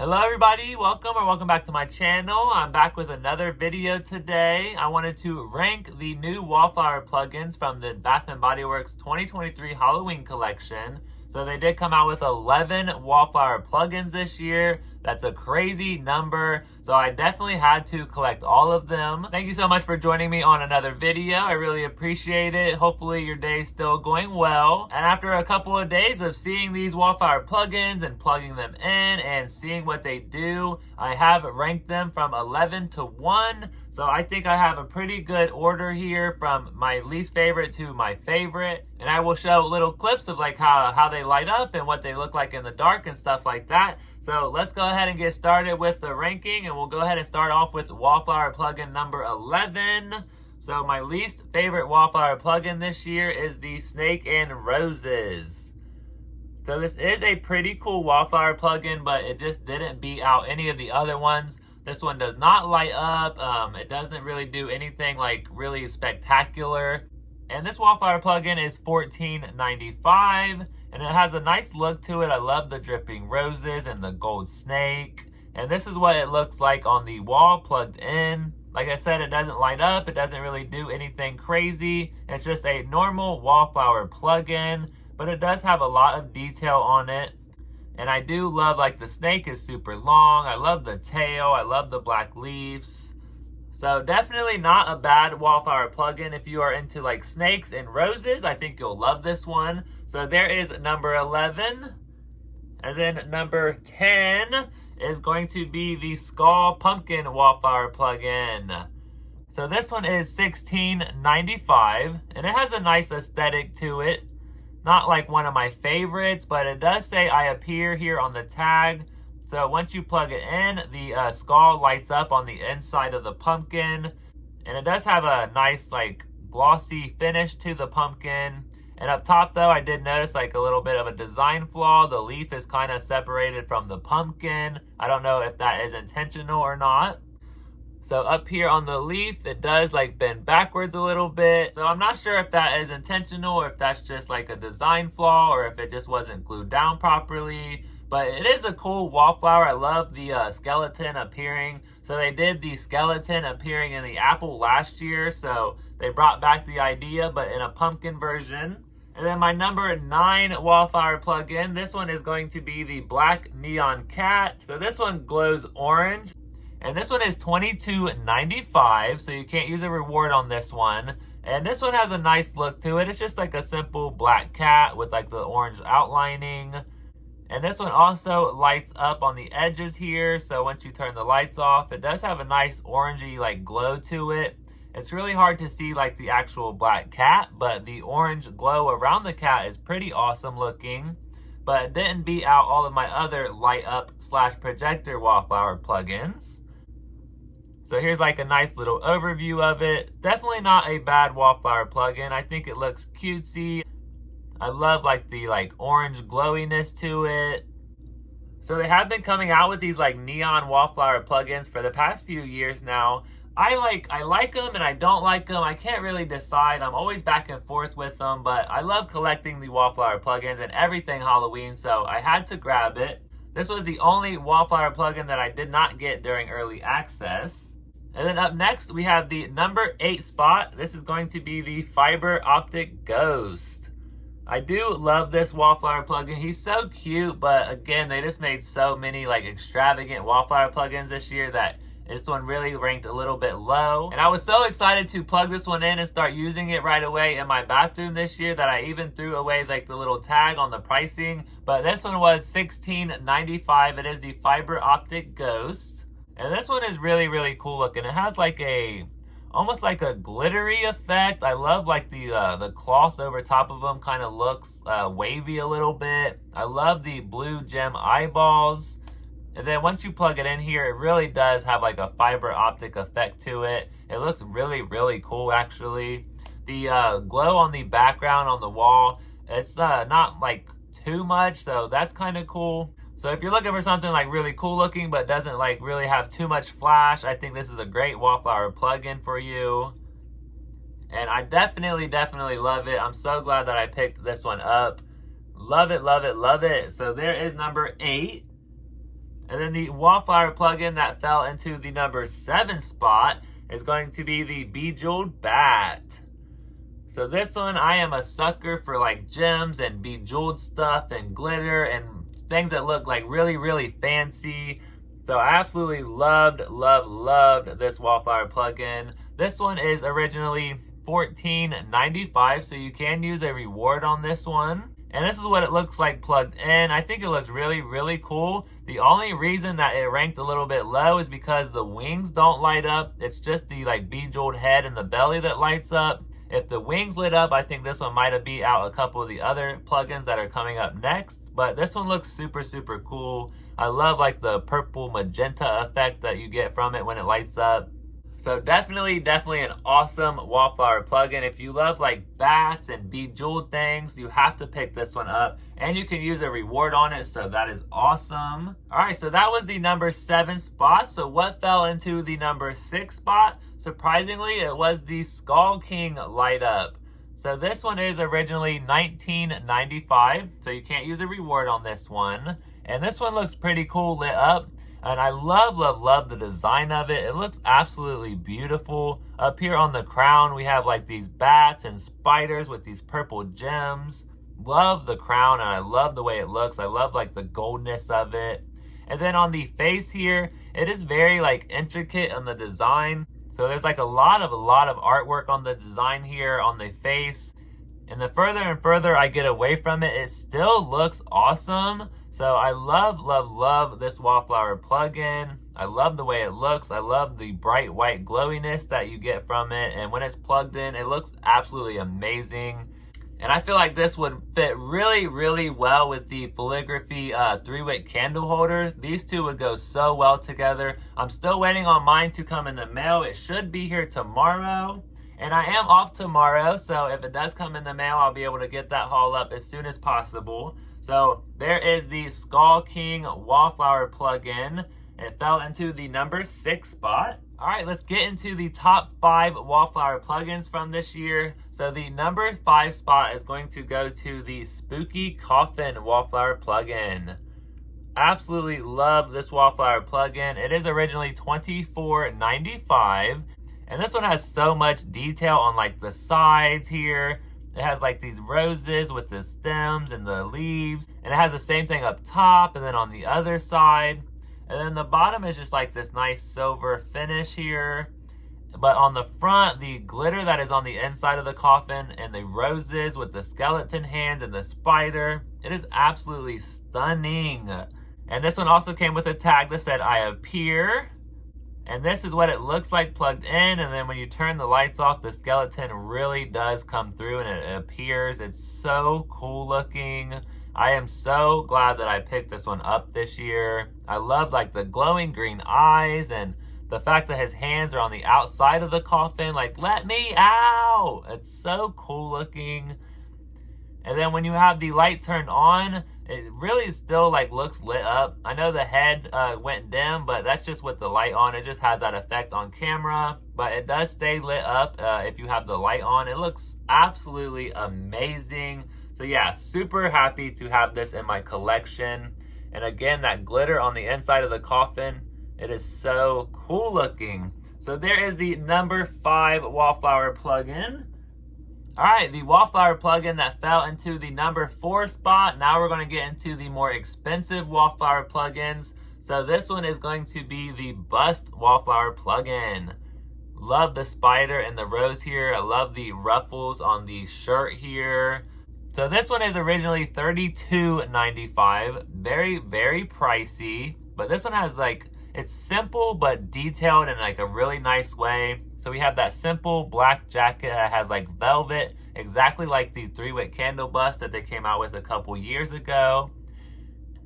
Hello everybody, welcome back to my channel. I'm back with another video today. I wanted to rank the new Wallflower plugins from the Bath & Body Works 2023 Halloween collection. So they did come out with 11 Wallflower plugins this year. That's a crazy number. So I definitely had to collect all of them. Thank you so much for joining me on another video. I really appreciate it. Hopefully your day's still going well. And after a couple of days of seeing these Wallflower plugins and plugging them in and seeing what they do, I have ranked them from 11 to 1. So I think I have a pretty good order here from my least favorite to my favorite. And I will show little clips of like how they light up and what they look like in the dark and stuff like that. So let's go ahead and get started with the ranking, and we'll go ahead and start off with Wallflower plugin number 11. So my least favorite Wallflower plugin this year is the Snake and Roses. So this is a pretty cool Wallflower plugin, but it just didn't beat out any of the other ones. This one does not light up. It doesn't really do anything like really spectacular. And this Wallflower plugin is $14.95, and it has a nice look to it. I love the dripping roses and the gold snake. And this is what it looks like on the wall plugged in. Like I said, it doesn't light up. It doesn't really do anything crazy. It's just a normal Wallflower plugin, but it does have a lot of detail on it. And I do love, like, the snake is super long. I love the tail. I love the black leaves. So definitely not a bad Wallflower plugin. If you are into like snakes and roses, I think you'll love this one. So there is number 11. And then number 10 is going to be the Skull Pumpkin Wallflower plugin. So this one is $16.95, and it has a nice aesthetic to it. Not like one of my favorites, but it does say I appear here on the tag. So once you plug it in, the skull lights up on the inside of the pumpkin. And it does have a nice like glossy finish to the pumpkin. And up top though, I did notice like a little bit of a design flaw. The leaf is kind of separated from the pumpkin. I don't know if that is intentional or not. So up here on the leaf, it does like bend backwards a little bit. So I'm not sure if that is intentional or if that's just like a design flaw or if it just wasn't glued down properly. But it is a cool Wallflower. I love the skeleton appearing. So they did the skeleton appearing in the apple last year. So they brought back the idea, but in a pumpkin version. And then my number 9 Wallflower plugin, this one is going to be the Black Neon Cat. So this one glows orange. And this one is $22.95, so you can't use a reward on this one. And this one has a nice look to it. It's just like a simple black cat with like the orange outlining. And this one also lights up on the edges here. So once you turn the lights off, it does have a nice orangey like glow to it. It's really hard to see like the actual black cat, but the orange glow around the cat is pretty awesome looking. But it didn't beat out all of my other light up / projector Wallflower plugins. So here's like a nice little overview of it. Definitely not a bad Wallflower plugin. I think it looks cutesy. I love like the orange glowiness to it. So they have been coming out with these like neon Wallflower plugins for the past few years now. I like them and I don't like them. I can't really decide. I'm always back and forth with them, but I love collecting the Wallflower plugins and everything Halloween, so I had to grab it. This was the only Wallflower plugin that I did not get during early access. And then up next, we have the number 8 spot. This is going to be the Fiber Optic Ghost. I do love this Wallflower plugin. He's so cute, but again, they just made so many like extravagant Wallflower plugins this year that this one really ranked a little bit low. And I was so excited to plug this one in and start using it right away in my bathroom this year that I even threw away like the little tag on the pricing. But this one was $16.95. It is the Fiber Optic Ghost. And this one is really, really cool looking. It has like almost like a glittery effect. I love like the cloth over top of them kind of looks wavy a little bit. I love the blue gem eyeballs. And then once you plug it in here, it really does have like a fiber optic effect to it. It looks really, really cool actually. The glow on the background on the wall, it's not like too much, so that's kind of cool. So if you're looking for something like really cool looking but doesn't like really have too much flash, I think this is a great Wallflower plugin for you. And I definitely love it. I'm so glad that I picked this one up. Love it, love it, love it. So there is number 8. And then the Wallflower plugin that fell into the number 7 spot is going to be the Bejeweled Bat. So this one, I am a sucker for like gems and bejeweled stuff and glitter and things that look like really, really fancy. So I absolutely loved this Wallflower plugin. This one is originally $14.95, so you can use a reward on this one. And this is what it looks like plugged in. I think it looks really, really cool. The only reason that it ranked a little bit low is because the wings don't light up. It's just the like bejeweled head and the belly that lights up. If the wings lit up, I think this one might have beat out a couple of the other plugins that are coming up next. But this one looks super, super cool. I love like the purple magenta effect that you get from it when it lights up. So definitely an awesome Wallflower plugin. If you love like bats and bejeweled things, you have to pick this one up. And you can use a reward on it, so that is awesome. Alright, so that was the number 7 spot. So what fell into the number 6 spot? Surprisingly, it was the Skull King light up. So this one is originally $19.95, so you can't use a reward on this one. And this one looks pretty cool lit up. And I love the design of it. It looks absolutely beautiful. Up here on the crown, we have like these bats and spiders with these purple gems. Love the crown, and I love the way it looks. I love like the goldness of it. And then on the face here, it is very like intricate on the design. So there's like a lot of artwork on the design here on the face. And the further and further I get away from it, it still looks awesome. So I love this Wallflower plugin. I love the way it looks. I love the bright white glowiness that you get from it. And when it's plugged in, it looks absolutely amazing. And I feel like this would fit really well with the Filigraphy 3-wick candle holder. These two would go so well together. I'm still waiting on mine to come in the mail. It should be here tomorrow. And I am off tomorrow, so if it does come in the mail, I'll be able to get that haul up as soon as possible. So there is the Skull King Wallflower plugin. It fell into the number 6 spot. Alright, let's get into the top 5 Wallflower plugins from this year. So the number 5 spot is going to go to the Spooky Coffin Wallflower plugin. Absolutely love this Wallflower plugin. It is originally $24.95. And this one has so much detail on like the sides here. It has like these roses with the stems and the leaves. And it has the same thing up top and then on the other side. And then the bottom is just like this nice silver finish here. But on the front, the glitter that is on the inside of the coffin and the roses with the skeleton hands and the spider. It is absolutely stunning. And this one also came with a tag that said, "I appear." And this is what it looks like plugged in, and then when you turn the lights off, the skeleton really does come through and it appears. It's so cool looking. I am so glad that I picked this one up this year. I love like the glowing green eyes and the fact that his hands are on the outside of the coffin, like, let me out! It's so cool looking. And then when you have the light turned on, it really still like looks lit up. I know the head went dim, but that's just with the light on. It just has that effect on camera, but it does stay lit up if you have the light on. It looks absolutely amazing. So yeah, super happy to have this in my collection. And again, that glitter on the inside of the coffin, it is so cool looking. So there is the number 5 Wallflower plugin. Alright, the Wallflower plugin that fell into the number 4 spot. Now we're going to get into the more expensive Wallflower plugins. So this one is going to be the Bust Wallflower plugin. Love the spider and the rose here. I love the ruffles on the shirt here. So this one is originally $32.95. Very pricey. But this one has like, it's simple but detailed in like a really nice way. So we have that simple black jacket that has like velvet, exactly like the 3-wick candle bust that they came out with a couple years ago.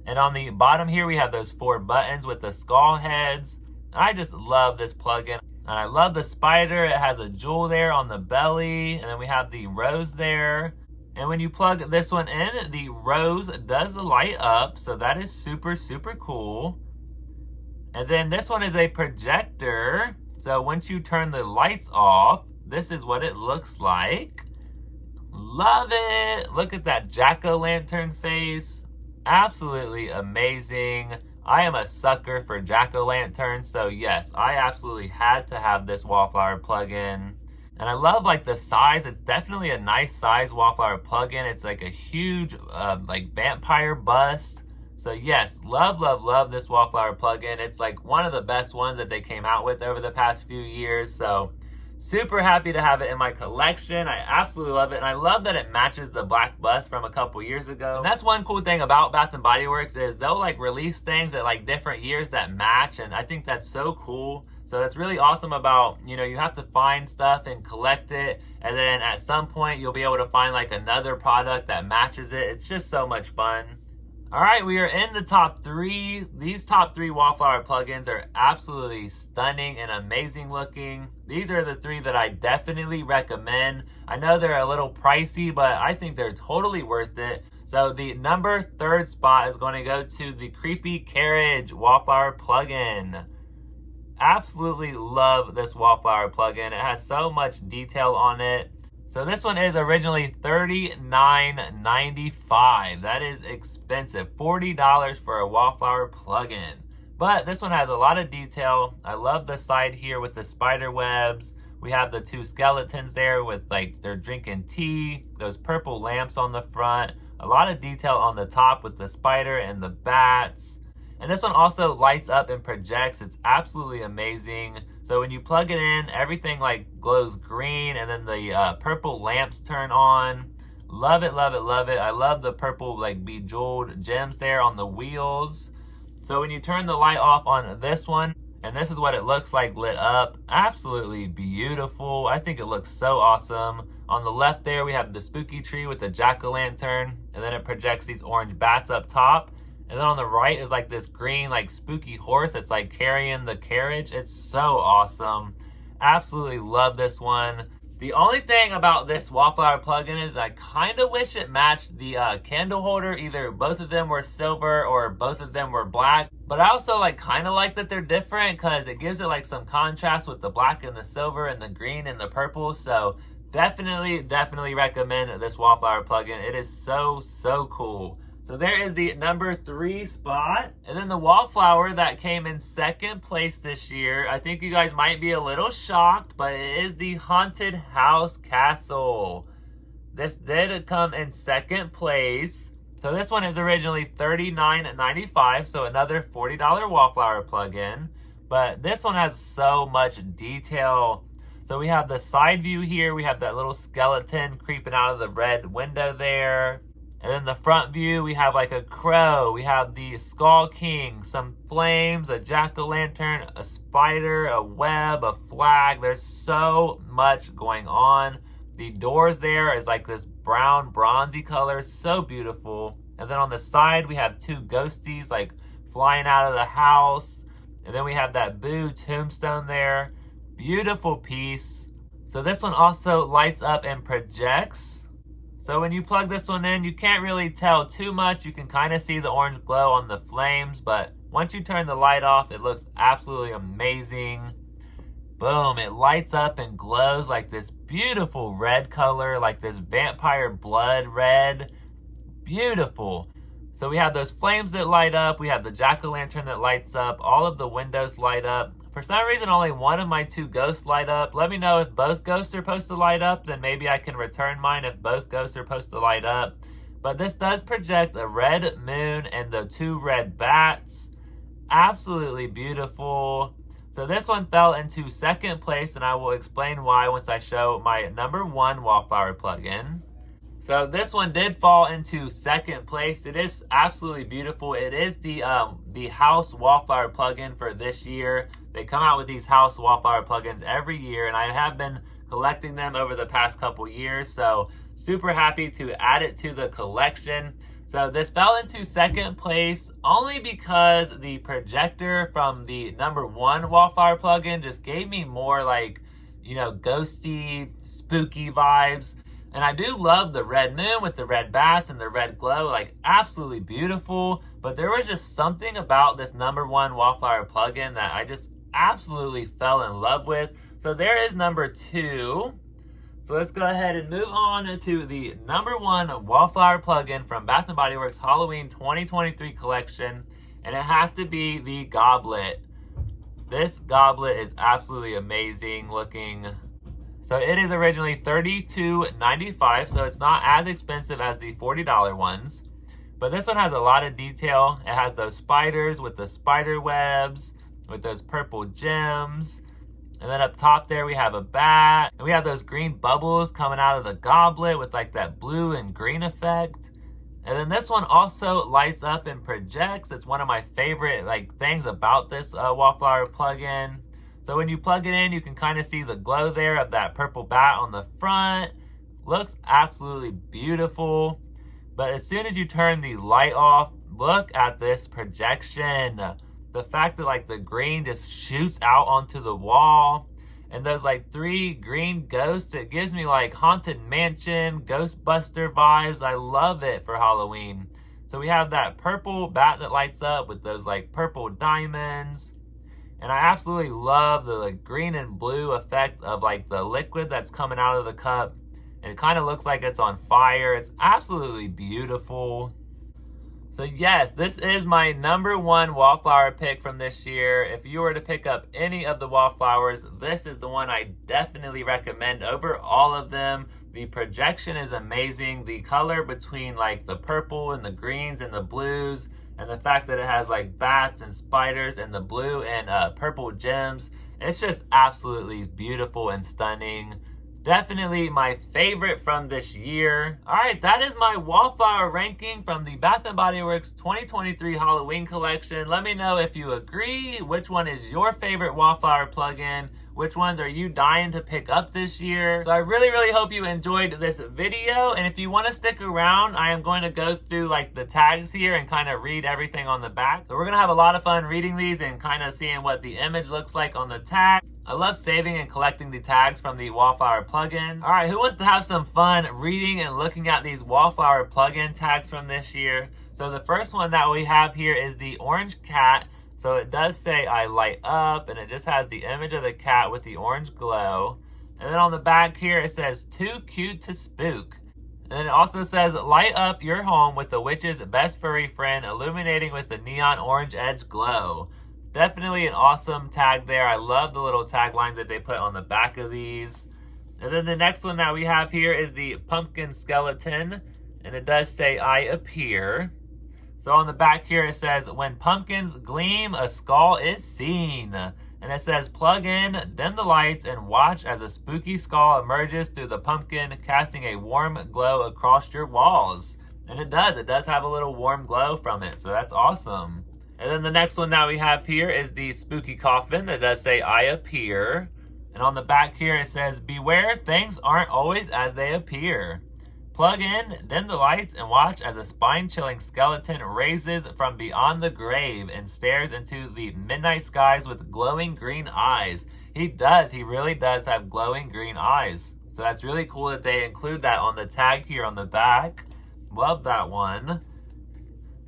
And on the bottom here, we have those 4 buttons with the skull heads. I just love this plugin. And I love the spider. It has a jewel there on the belly. And then we have the rose there. And when you plug this one in, the rose does light up. So that is super cool. And then this one is a projector. So once you turn the lights off, this is what it looks like. Love it. Look at that jack-o'-lantern face. Absolutely amazing. I am a sucker for jack-o'-lanterns, so yes, I absolutely had to have this Wallflower plugin. And I love like the size. It's definitely a nice size Wallflower plugin. It's like a huge like vampire bust. So yes, love, love, love this Wallflower plugin. It's like one of the best ones that they came out with over the past few years. So super happy to have it in my collection. I absolutely love it. And I love that it matches the black bust from a couple years ago. And that's one cool thing about Bath & Body Works is they'll like release things at like different years that match. And I think that's so cool. So that's really awesome about, you know, you have to find stuff and collect it. And then at some point you'll be able to find like another product that matches it. It's just so much fun. All right, we are in the top 3. These top 3 Wallflower plugins are absolutely stunning and amazing looking. These are the 3 that I definitely recommend. I know they're a little pricey, but I think they're totally worth it. So the number 3rd spot is going to go to the Creepy Carriage Wallflower plugin. Absolutely love this Wallflower plugin. It has so much detail on it. So this one is originally $39.95. That is expensive. $40 for a Wallflower plugin. But this one has a lot of detail. I love the side here with the spider webs. We have the 2 skeletons there with like they're drinking tea. Those purple lamps on the front. A lot of detail on the top with the spider and the bats. And this one also lights up and projects. It's absolutely amazing. So when you plug it in, everything like glows green and then the purple lamps turn on. Love it, love it, love it. I love the purple like bejeweled gems there on the wheels. So when you turn the light off on this one, and this is what it looks like lit up, absolutely beautiful. I think it looks so awesome. On the left there, we have the spooky tree with the jack-o'-lantern, and then it projects these orange bats up top. And then on the right is like this green, like spooky horse that's like carrying the carriage. It's so awesome. Absolutely love this one. The only thing about this Wallflower plugin is I kind of wish it matched the candle holder. Either both of them were silver or both of them were black. But I also like kind of like that they're different because it gives it like some contrast with the black and the silver and the green and the purple. So definitely recommend this Wallflower plugin. It is so, so cool. So there is the number 3 spot. And then the Wallflower that came in 2nd place this year. I think you guys might be a little shocked, but it is the Haunted House Castle. This did come in 2nd place. So this one is originally $39.95, so another $40 Wallflower plugin. But this one has so much detail. So we have the side view here. We have that little skeleton creeping out of the red window there. And then the front view, we have like a crow. We have the Skull King, some flames, a jack-o'-lantern, a spider, a web, a flag. There's so much going on. The doors there is like this brown, bronzy color. So beautiful. And then on the side, we have 2 ghosties like flying out of the house. And then we have that Boo tombstone there. Beautiful piece. So this one also lights up and projects. So when you plug this one in, you can't really tell too much. You can kind of see the orange glow on the flames, but once you turn the light off, it looks absolutely amazing. Boom, it lights up and glows like this beautiful red color, like this vampire blood red. Beautiful. So we have those flames that light up. We have the jack-o'-lantern that lights up. All of the windows light up. For some reason, only one of my 2 ghosts light up. Let me know if both ghosts are supposed to light up, then maybe I can return mine if both ghosts are supposed to light up. But this does project a red moon and the 2 red bats. Absolutely beautiful. So this one fell into 2nd place, and I will explain why once I show my number 1 Wallflower plugin. So this one did fall into 2nd place. It is absolutely beautiful. It is the House Wallflower plugin for this year. They come out with these House Wallflower plugins every year, and I have been collecting them over the past couple years. So super happy to add it to the collection. So this fell into 2nd place only because the projector from the number 1 Wallflower plugin just gave me more like, you know, ghosty, spooky vibes. And I do love the red moon with the red bats and the red glow, like absolutely beautiful. But there was just something about this number 1 Wallflower plugin that I just absolutely fell in love with. So there is number 2. So let's go ahead and move on to the number 1 Wallflower plugin from Bath & Body Works Halloween 2023 collection. and it has to be the goblet. This goblet is absolutely amazing looking. So it is originally $32.95, so it's not as expensive as the $40 ones. But this one has a lot of detail. It has those spiders with the spider webs, with those purple gems. And then up top there we have a bat. And we have those green bubbles coming out of the goblet with like that blue and green effect. And then this one also lights up and projects. It's one of my favorite things about this Wallflower plugin. So when you plug it in, you can kind of see the glow there of that purple bat on the front. Looks absolutely beautiful. But as soon as you turn the light off, look at this projection. The fact that the green just shoots out onto the wall. And those 3 green ghosts, it gives me Haunted Mansion, Ghostbuster vibes. I love it for Halloween. So we have that purple bat that lights up with those purple diamonds. And I absolutely love the green and blue effect of the liquid that's coming out of the cup. And it kind of looks like it's on fire. It's absolutely beautiful. So yes, this is my #1 Wallflower pick from this year. If you were to pick up any of the Wallflowers, this is the one I definitely recommend over all of them. The projection is amazing. The color between the purple and the greens and the blues, and the fact that it has bats and spiders and the blue and purple gems. It's just absolutely beautiful and stunning. Definitely my favorite from this year. Alright, that is my Wallflower ranking from the Bath & Body Works 2023 Halloween collection. Let me know if you agree. Which one is your favorite Wallflower plugin? Which ones are you dying to pick up this year? So I really hope you enjoyed this video. And if you want to stick around, I am going to go through the tags here and kind of read everything on the back. So we're going to have a lot of fun reading these and kind of seeing what the image looks like on the tag. I love saving and collecting the tags from the Wallflower plugins. Alright, who wants to have some fun reading and looking at these Wallflower plugin tags from this year? So the first one that we have here is the orange cat. So it does say I light up, and it just has the image of the cat with the orange glow. And then on the back here it says too cute to spook. And then it also says light up your home with the witch's best furry friend, illuminating with the neon orange edge glow. Definitely an awesome tag there. I love the little taglines that they put on the back of these. And then the next one that we have here is the pumpkin skeleton. And it does say I appear. So on the back here it says, when pumpkins gleam, a skull is seen. And it says, plug in, dim the lights, and watch as a spooky skull emerges through the pumpkin, casting a warm glow across your walls. And it does have a little warm glow from it. So that's awesome. And then the next one that we have here is the spooky coffin that does say I appear. And on the back here it says, beware, things aren't always as they appear. Plug in, dim the lights, and watch as a spine-chilling skeleton raises from beyond the grave and stares into the midnight skies with glowing green eyes. He really does have glowing green eyes. So that's really cool that they include that on the tag here on the back. Love that one.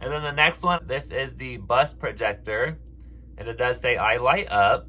And then the next one, this is the bus projector. And it does say, I light up.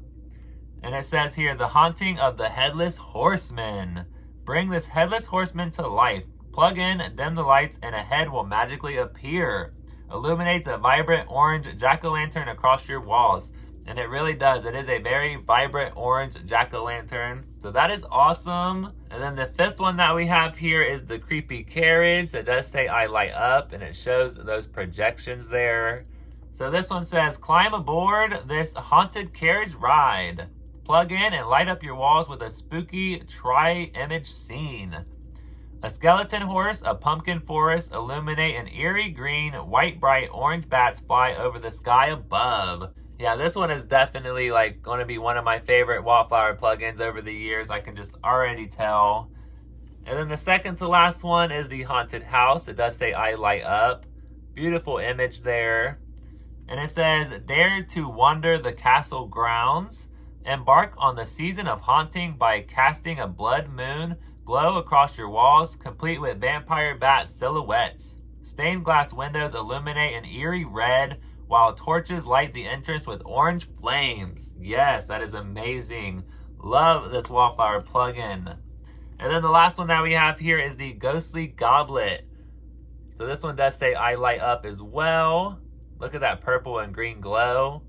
And it says here, the haunting of the Headless Horseman. Bring this Headless Horseman to life. Plug in, dim the lights, and a head will magically appear. Illuminates a vibrant orange jack-o'-lantern across your walls. And it really does. It is a very vibrant orange jack-o'-lantern. So that is awesome. And then the fifth one that we have here is the creepy carriage. It does say I light up, and it shows those projections there. So this one says, climb aboard this haunted carriage ride. Plug in and light up your walls with a spooky tri-image scene. A skeleton horse, a pumpkin forest illuminate an eerie green, white bright orange bats fly over the sky above. Yeah, this one is definitely going to be one of my favorite Wallflower plugins over the years. I can just already tell. And then the second to last one is the haunted house. It does say I light up. Beautiful image there. And it says, dare to wander the castle grounds. Embark on the season of haunting by casting a blood moon glow across your walls, complete with vampire bat silhouettes. Stained glass windows illuminate an eerie red, while torches light the entrance with orange flames. Yes, that is amazing. Love this Wallflower plugin. And then the last one that we have here is the Ghostly Goblet. So this one does say I light up as well. Look at that purple and green glow.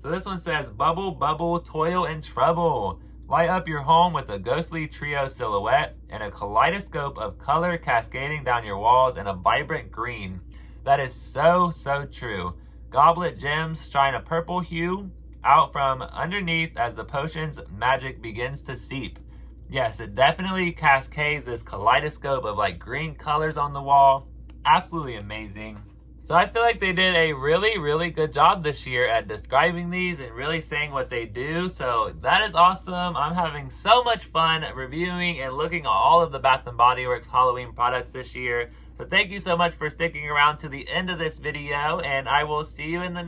So this one says, bubble, bubble, toil and trouble. Light up your home with a ghostly trio silhouette and a kaleidoscope of color cascading down your walls in a vibrant green. That is so, so true. Goblet gems shine a purple hue out from underneath as the potion's magic begins to seep. Yes, it definitely cascades this kaleidoscope of like green colors on the wall. Absolutely amazing. So I feel like they did a really, really good job this year at describing these and really saying what they do. So that is awesome. I'm having so much fun reviewing and looking at all of the Bath & Body Works Halloween products this year. So thank you so much for sticking around to the end of this video, and I will see you in the